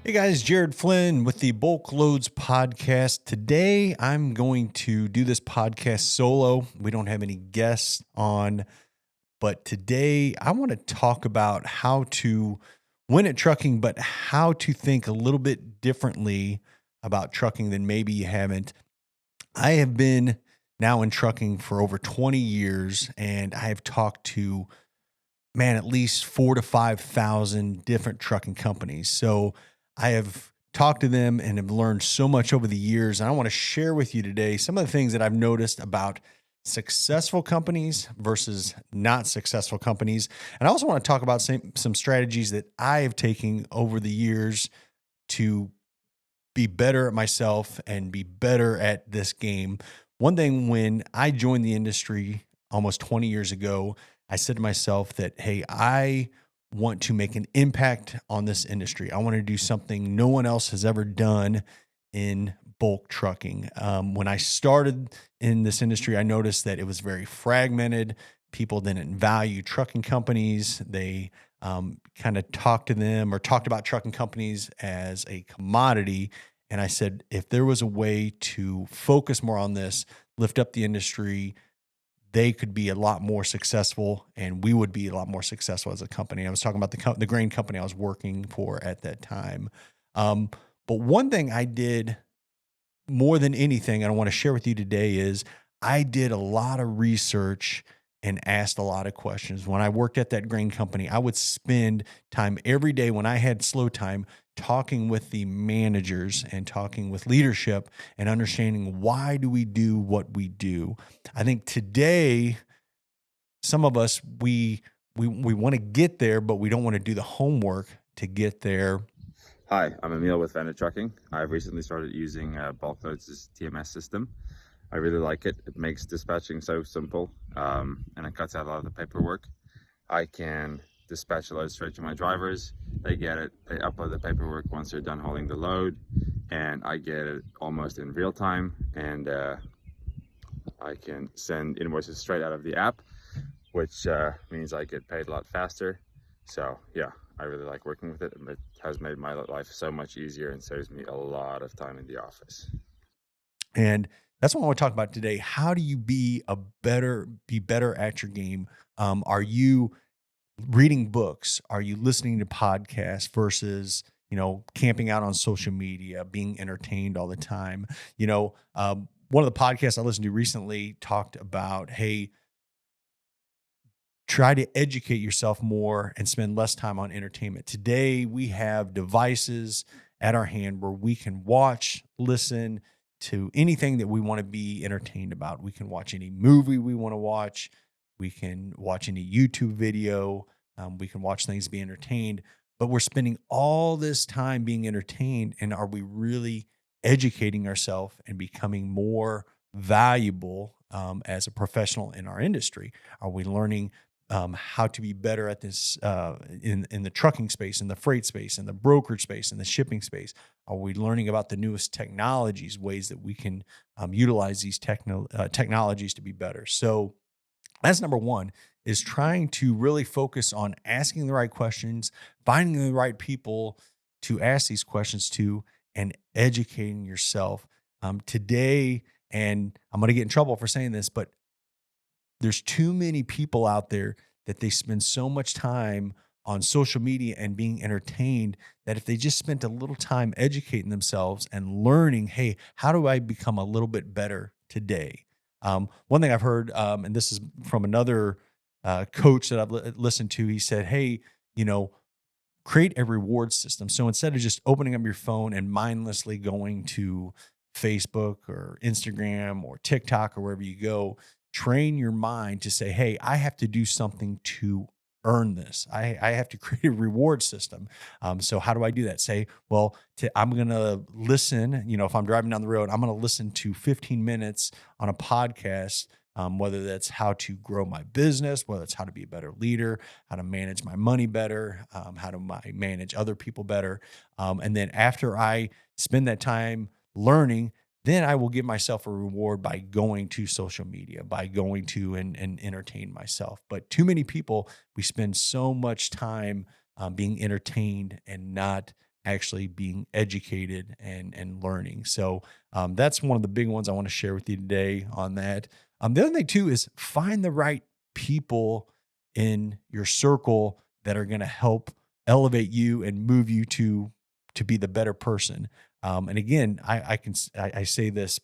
Hey guys, Jared Flynn with the BulkLoads podcast. Today I'm going to do this podcast solo. We don't have any guests on, but today I want to talk about how to win at trucking, but how to think a little bit differently about trucking than maybe you haven't. I have been now in trucking for over 20 years and I have talked to at least 4 to 5,000 different trucking companies. So I have talked to them and have learned so much over the years. And I want to share with you today some of the things that I've noticed about successful companies versus not successful companies. And I also want to talk about some strategies that I have taken over the years to be better at myself and be better at this game. One thing, when I joined the industry almost 20 years ago, I said to myself that, hey, I want to make an impact on this industry. I want to do something no one else has ever done in bulk trucking. When I started in this industry, I noticed that it was very fragmented. People didn't value trucking companies. They kind of talked about trucking companies as a commodity. And I said, if there was a way to focus more on this, lift up the industry, they could be a lot more successful and we would be a lot more successful as a company. I was talking about the grain company I was working for at that time. Um, but one thing I did more than anything, and I want to share with you today, is I did a lot of research and asked a lot of questions. When I worked at that grain company, I would spend time every day when I had slow time talking with the managers and talking with leadership and understanding, why do we do what we do. I think today some of us, we want to get there, but we don't want to do the homework to get there. Hi, I'm Emil with Vendor Trucking. I've recently started using BulkLoads' TMS system. I really like it. It makes dispatching so simple, and it cuts out a lot of the paperwork. I can dispatch a load straight to my drivers. They get it, they upload the paperwork once they're done hauling the load, and I get it almost in real time, and I can send invoices straight out of the app, which means I get paid a lot faster. So yeah, I really like working with it, and it has made my life so much easier and saves me a lot of time in the office. And that's what I want to talk about today. How do you be better at your game? Are you reading books? Are you listening to podcasts versus, camping out on social media, being entertained all the time? One of the podcasts I listened to recently talked about, hey, try to educate yourself more and spend less time on entertainment. Today, we have devices at our hand where we can watch, listen to anything that we want to be entertained about. We can watch any movie we want to watch. We can watch any YouTube video. We can watch things to be entertained, but we're spending all this time being entertained. And are we really educating ourselves and becoming more valuable as a professional in our industry? Are we learning how to be better at this in the trucking space, in the freight space, in the brokerage space, in the shipping space? Are we learning about the newest technologies, ways that we can utilize these technologies to be better? So that's number one, is trying to really focus on asking the right questions, finding the right people to ask these questions to, and educating yourself. Today, and I'm going to get in trouble for saying this, but there's too many people out there that they spend so much time on social media and being entertained, that if they just spent a little time educating themselves and learning, hey, how do I become a little bit better today? One thing I've heard, and this is from another coach that I've listened to, he said, hey, you know, create a reward system. So instead of just opening up your phone and mindlessly going to Facebook or Instagram or TikTok or wherever you go, train your mind to say, hey, I have to do something to earn this. I have to create a reward system. So how do I do that? Say, well, I'm going to listen, if I'm driving down the road, I'm going to listen to 15 minutes on a podcast, whether that's how to grow my business, whether it's how to be a better leader, how to manage my money better, how to manage other people better. And then after I spend that time learning, then I will give myself a reward by going to social media, by going to and entertain myself. But too many people, we spend so much time being entertained and not actually being educated and learning. So that's one of the big ones I want to share with you today on that. The other thing too is find the right people in your circle that are going to help elevate you and move you to be the better person. And again, I say this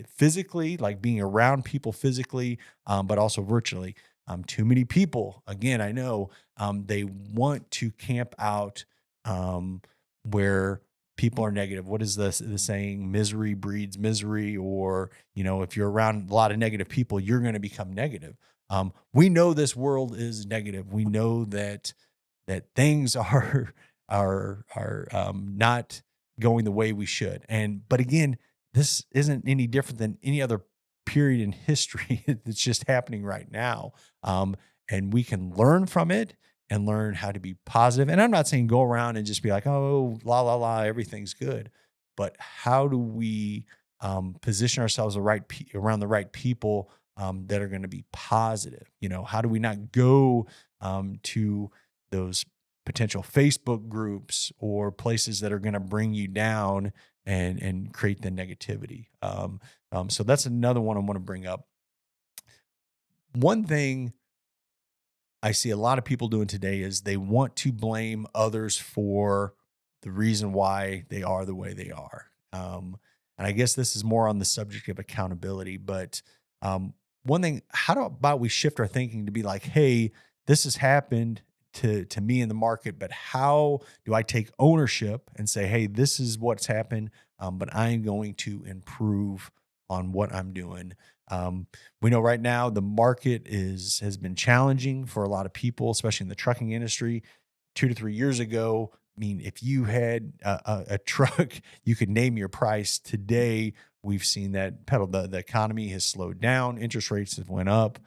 physically, like being around people physically, but also virtually. Too many people, again, I know they want to camp out um, where people are negative. What is the saying? Misery breeds misery, or if you're around a lot of negative people, you're going to become negative. We know this world is negative. We know that things are not going the way we should. But again, this isn't any different than any other period in history that's just happening right now. And we can learn from it and learn how to be positive. And I'm not saying go around and just be like, oh, la, la, la, everything's good. But how do we position ourselves around the right people that are going to be positive? How do we not go to those potential Facebook groups or places that are going to bring you down and create the negativity? So that's another one I want to bring up. One thing I see a lot of people doing today is they want to blame others for the reason why they are the way they are. And I guess this is more on the subject of accountability, but one thing, about we shift our thinking to be like, hey, this has happened to me in the market, but how do I take ownership and say, hey, this is what's happened, but I'm going to improve on what I'm doing. We know right now the market has been challenging for a lot of people, especially in the trucking industry. 2 to 3 years ago, I mean, if you had a truck, you could name your price. Today, we've seen that pedal. The economy has slowed down. Interest rates have went up.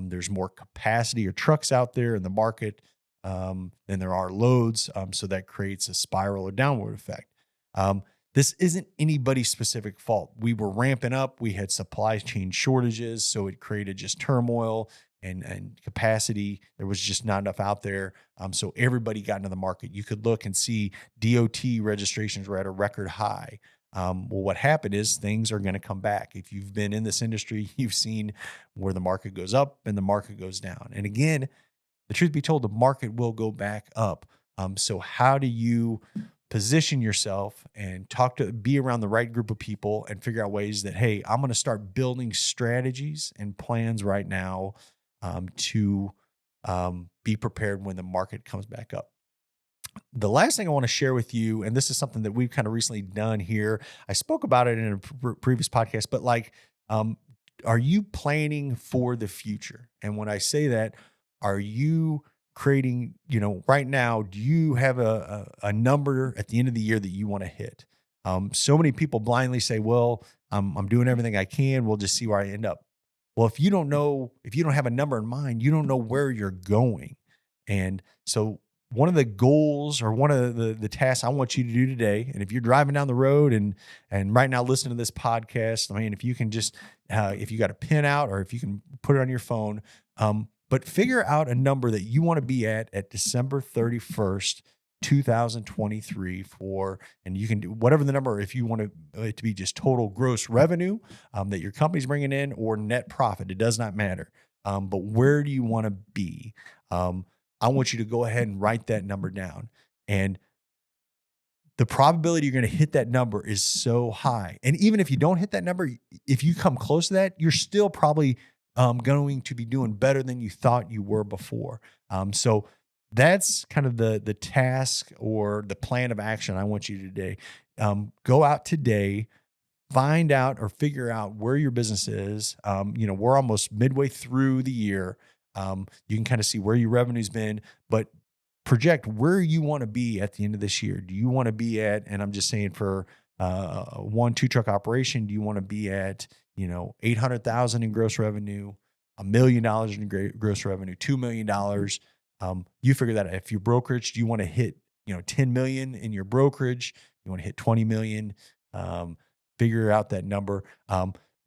There's more capacity or trucks out there in the market than there are loads. So that creates a spiral or downward effect. This isn't anybody's specific fault. We were ramping up. We had supply chain shortages, so it created just turmoil and capacity. There was just not enough out there. So everybody got into the market. You could look and see DOT registrations were at a record high. Well, what happened is things are going to come back. If you've been in this industry, you've seen where the market goes up and the market goes down. And again, the truth be told, the market will go back up. So how do you position yourself and be around the right group of people and figure out ways that, hey, I'm going to start building strategies and plans right now to be prepared when the market comes back up. The last thing I want to share with you, and this is something that we've kind of recently done here. I spoke about it in a previous podcast, but are you planning for the future? And when I say that, are you creating, right now, do you have a number at the end of the year that you want to hit? So many people blindly say, well, I'm doing everything I can. We'll just see where I end up. Well, if you don't have a number in mind, you don't know where you're going. And so one of the goals or one of the tasks I want you to do today, and if you're driving down the road and right now listening to this podcast, I mean, if you can just, if you got a pen out or if you can put it on your phone, but figure out a number that you want to be at December 31st, 2023 and you can do whatever the number, if you want it to be just total gross revenue that your company's bringing in or net profit, it does not matter. But where do you want to be? I want you to go ahead and write that number down. And the probability you're going to hit that number is so high. And even if you don't hit that number, if you come close to that, you're still probably going to be doing better than you thought you were before. So that's kind of the task or the plan of action I want you to today. Go out today, find out or figure out where your business is. We're almost midway through the year. You can kind of see where your revenue's been, but project where you want to be at the end of this year. Do you want to be at, and I'm just saying for a 1-2 truck operation, do you want to be at, 800,000 in gross revenue, $1 million in gross revenue, $2 million? You figure that out. If your brokerage, do you want to hit, 10 million in your brokerage? You want to hit 20 million? Figure out that number.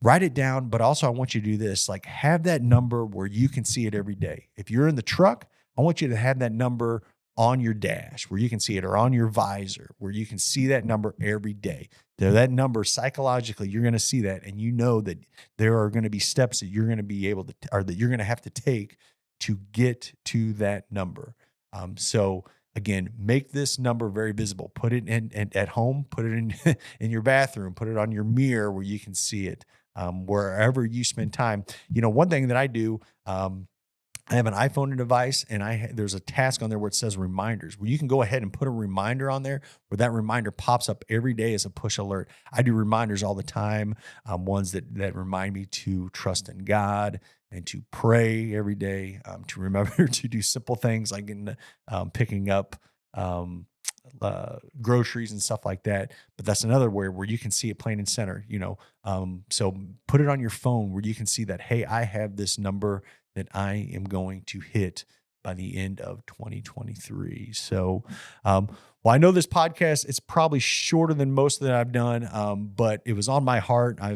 Write it down, but also I want you to do this, like have that number where you can see it every day. If you're in the truck, I want you to have that number on your dash, where you can see it, or on your visor, where you can see that number every day. That number, psychologically, you're going to see that, and you know that there are going to be steps that you're going to be able to, or that you're going to have to take to get to that number. So again, make this number very visible. Put it in at home, put it in in your bathroom, put it on your mirror where you can see it. Wherever you spend time. One thing that I do, I have an iPhone device, and there's a task on there where it says reminders, where you can go ahead and put a reminder on there, where that reminder pops up every day as a push alert. I do reminders all the time, ones that remind me to trust in God and to pray every day, to remember to do simple things like picking up groceries and stuff like that. But that's another way where you can see it plain and center. So put it on your phone where you can see that, hey, I have this number that I am going to hit by the end of 2023. So, well, I know this podcast, it's probably shorter than most that I've done, but it was on my heart. I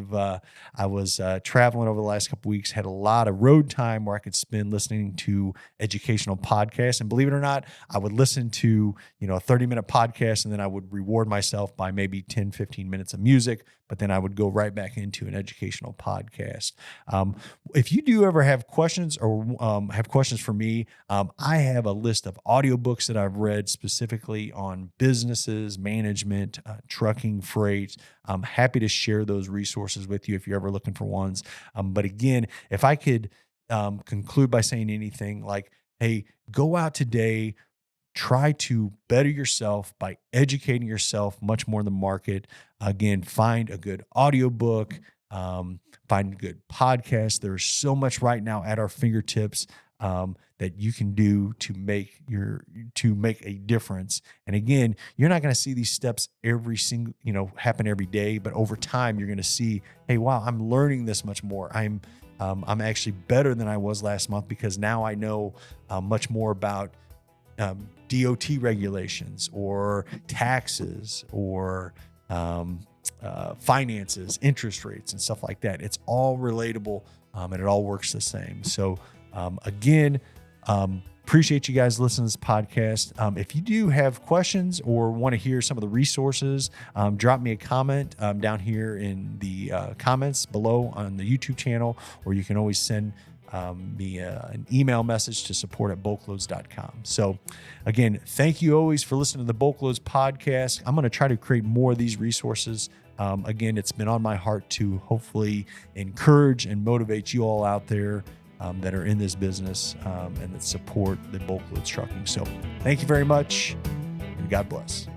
was traveling over the last couple of weeks, had a lot of road time where I could spend listening to educational podcasts. And believe it or not, I would listen to, a 30-minute podcast, and then I would reward myself by maybe 10, 15 minutes of music, but then I would go right back into an educational podcast. If you do ever have questions or have questions for me, I have a list of audiobooks that I've read specifically on businesses, management, trucking, freight. I'm happy to share those resources with you if you're ever looking for ones. But again, if I could conclude by saying anything like, hey, go out today, try to better yourself by educating yourself much more in the market. Again, find a good audiobook, find a good podcast. There's so much right now at our fingertips that you can do to make a difference. And again, you're not going to see these steps happen every day, but over time you're going to see, hey, wow, I'm learning this much more. I'm actually better than I was last month because now I know much more about DOT regulations or taxes or finances, interest rates, and stuff like that. It's all relatable and it all works the same. So again, appreciate you guys listening to this podcast. If you do have questions or want to hear some of the resources, drop me a comment down here in the comments below on the YouTube channel, or you can always send me an email message to support@BulkLoads.com. So again, thank you always for listening to the BulkLoads podcast. I'm going to try to create more of these resources. Again, it's been on my heart to hopefully encourage and motivate you all out there that are in this business and that support the BulkLoads trucking. So thank you very much, and God bless.